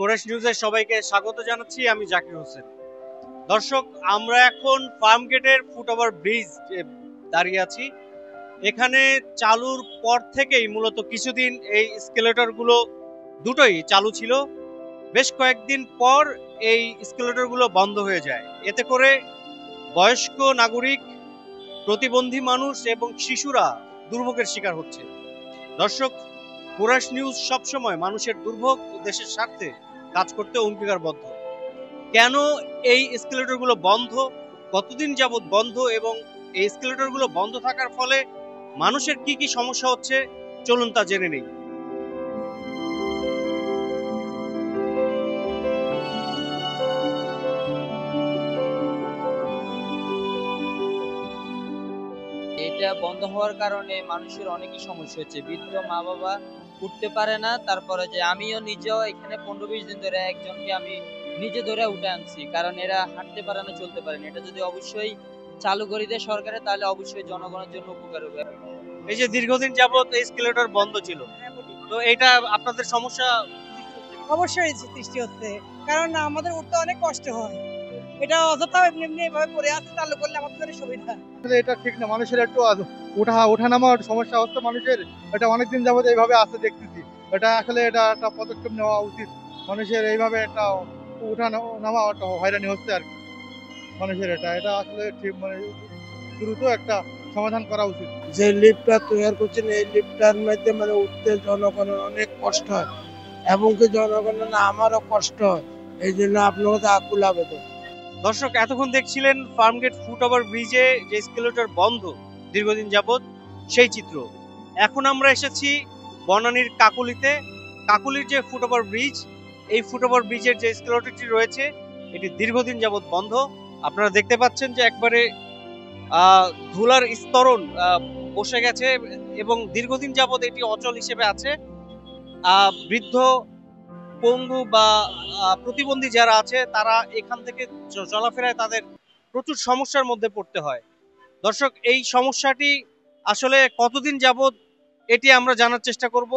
Chorus নিউজে সবাইকে স্বাগত জানাচ্ছি। আমি জাকির হোসেন। দর্শক, আমরা এখন ফার্ম গেটের ফুটওভার ব্রিজ দাঁড়িয়ে আছি। এখানে চালুর পর থেকেই মূলত কিছুদিন এই স্কেলেটর গুলো দুটোই চালু ছিল। বেশ কয়েকদিন পর এই স্কেলেটর গুলো বন্ধ হয়ে যায়। এতে করে বয়স্ক নাগরিক, প্রতিবন্ধী মানুষ এবং শিশুরা দুর্ভোগের শিকার হচ্ছে। দর্শক, কোরাস নিউজ সবসময় মানুষের দুর্ভোগ ও দেশের স্বার্থে কাজ করতে অঙ্গীকারবদ্ধ। কেন এই এসকেলেটর গুলো বন্ধ, কতদিন যাবত বন্ধ, এবং এই এসকেলেটর গুলো বন্ধ থাকার ফলে মানুষের কি কি সমস্যা হচ্ছে, চলুন তা জেনে নেই। এটা বন্ধ হওয়ার কারণে মানুষের অনেকই সমস্যা হচ্ছে। বৃদ্ধ মা বাবা উঠতে পারে না। তারপরে যে আমিও নিজেও এখানে 15-20 দিন ধরে একজনকে আমি নিজে ধরে উঠে আনছি, কারণ এরা হাঁটতে পারে না, চলতে পারে না। এটা যদি অবশ্যই চালু করে দেয় সরকারে, তাহলে অবশ্যই জনগণের জন্য উপকার হবে। এই যে দীর্ঘদিন যাবত এই এসকেলেটর বন্ধ ছিল, তো এটা আপনাদের সমস্যা অবশ্যই সৃষ্টি হচ্ছে, কারণ আমাদের উঠতে অনেক কষ্ট হয়। এটা অযথা এমনি এমনি এভাবে পড়ে আছে, চালু করলে আমাদের জন্য সুবিধা। এটা ঠিক না, মানুষের একটু ওঠানামার সমস্যা হচ্ছে মানুষের। এটা অনেকদিন যাবত এইভাবে আছে দেখতেছি। এটা আসলে এটা একটা পদক্ষেপ নেওয়া উচিত। মানুষের এইভাবে একটা নামা একটা হয়রানি হচ্ছে আর কি মানুষের। এটা এটা আসলে ঠিক, মানে দ্রুত একটা সমাধান করা উচিত। যে লিফটটা তৈরি করছেন, এই লিফটটার মধ্যে মানে উঠতে জনগণের অনেক কষ্ট হয়, এবং কি জনগণের না আমারও কষ্ট হয়। এই জন্য আপনার কাছে আকুল আবেদন। দর্শক, এতক্ষণ দেখছিলেন ফার্মগেট ফুটওভার ব্রিজে যে এসকেলেটর বন্ধ দীর্ঘদিন যাবত, সেই চিত্র। এখন আমরা এসেছি বনানীর কাকুলিতে। কাকুলির যে ফুটওভার ব্রিজ, এই ফুটওভার ব্রিজের যে এসকেলেটরটি রয়েছে, এটি দীর্ঘদিন যাবত বন্ধ। আপনারা দেখতে পাচ্ছেন যে একবারে ধুলার স্তরণ বসে গেছে এবং দীর্ঘদিন যাবত এটি অচল হিসেবে আছে। বৃদ্ধ, পঙ্গু বা প্রতিবন্ধী যারা আছে, তারা এখান থেকে চলাফেরায় তাদের প্রচুর সমস্যার মধ্যে পড়তে হয়। দর্শক, এই সমস্যাটি আসলে কতদিন যাবত, এটি আমরা জানার চেষ্টা করব।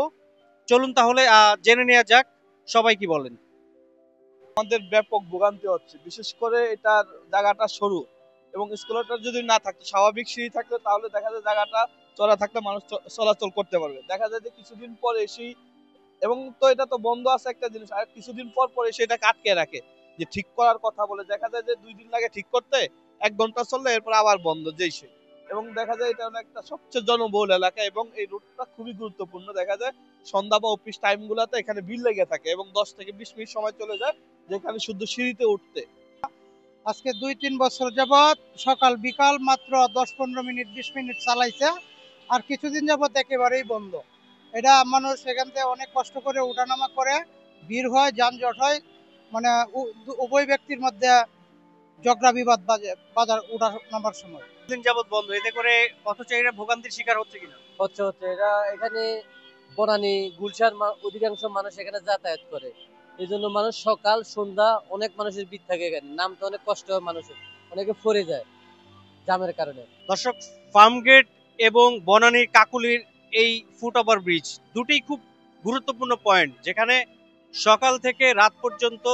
চলুন তাহলে জেনে নেওয়া যাক সবাই কি বলেন। আমাদের ব্যাপক ভোগান্তি হচ্ছে, বিশেষ করে এটার জায়গাটা সরু, এবং স্কুলটা যদি না থাকতো, স্বাভাবিক সিঁড়ি থাকতো, তাহলে দেখা যায় জায়গাটা চড়া থাকলে মানুষ চলাচল করতে পারবে। দেখা যায় যে কিছুদিন পর এসেই, এবং তো এটা তো বন্ধ আছে একটা জিনিস, আর কিছুদিন পর পর এসে এটা আটকে রাখে, যে ঠিক করার কথা বলে। দেখা যায় যে 2 দিন লাগে ঠিক করতে, 1 ঘন্টা চললে এরপর আবার বন্ধ যেই সে। এবং দেখা যায় এটা একটা সবচেয়ে জনবহুল এলাকা, এবং এই রুটটা খুবই গুরুত্বপূর্ণ। দেখা যায় সন্ধ্যা বা অফিস টাইম গুলাতে এখানে ভিড় লেগে থাকে, এবং 10 থেকে 20 মিনিট সময় চলে যায় যেখানে শুদ্ধ সিঁড়িতে উঠতে। আজকে 2-3 বছর যাবত সকাল বিকাল মাত্র 10-15 মিনিট 20 মিনিট চালাইছে, আর কিছুদিন যাবত একেবারেই বন্ধ। এটা মানুষ এখান থেকে অনেক কষ্ট করে উঠানামা করে, ভিড় হয়, যানজট হয়, মানে উভয় ব্যক্তির মধ্যে ঝগড়া বিবাদ বাজার উঠা নামার সময়। দিন যাবত বন্ধ, এতে করে পথচারীরা ভোগান্তির শিকার হচ্ছে কিনা? হচ্ছে হচ্ছে এটা এখানে বনানী গুলশান অধিকাংশ মানুষ এখানে যাতায়াত করে। এই জন্য মানুষ সকাল সন্ধ্যা অনেক মানুষের ভিড় থাকে এখানে, নামতে অনেক কষ্ট হয় মানুষের, অনেকে পড়ে যায় জামের কারণে। দর্শক, ফার্মগেট এবং বনানীর কাকুলির এই ফুটওভার ব্রিজ দুটি খুব গুরুত্বপূর্ণ পয়েন্ট, যেখানে সকাল থেকে রাত পর্যন্ত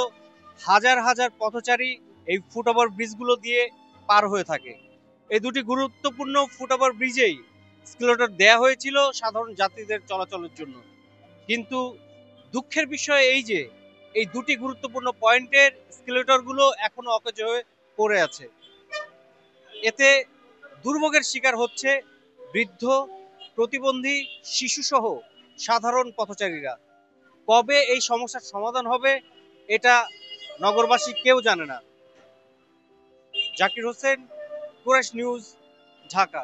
হাজার হাজার পথচারী এই ফুটওভার ব্রিজগুলো দিয়ে পার হয়ে থাকে। এই দুটি গুরুত্বপূর্ণ ফুটওভার ব্রিজেই স্কেলেটর দেয়া হয়েছিল সাধারণ যাত্রীদের চলাচলের জন্য। কিন্তু দুঃখের বিষয় এই যে এই দুটি গুরুত্বপূর্ণ পয়েন্টের স্কেলেটরগুলো এখনো অকেজ হয়ে পড়ে আছে। এতে দুর্ভোগের শিকার হচ্ছে বৃদ্ধ, প্রতিবন্ধী, শিশুসহ সাধারণ পথচারীরা। কবে এই সমস্যার সমাধান হবে, এটা নগরবাসী কেউ জানে না। Zakir Hossain, chorus news, Dhaka.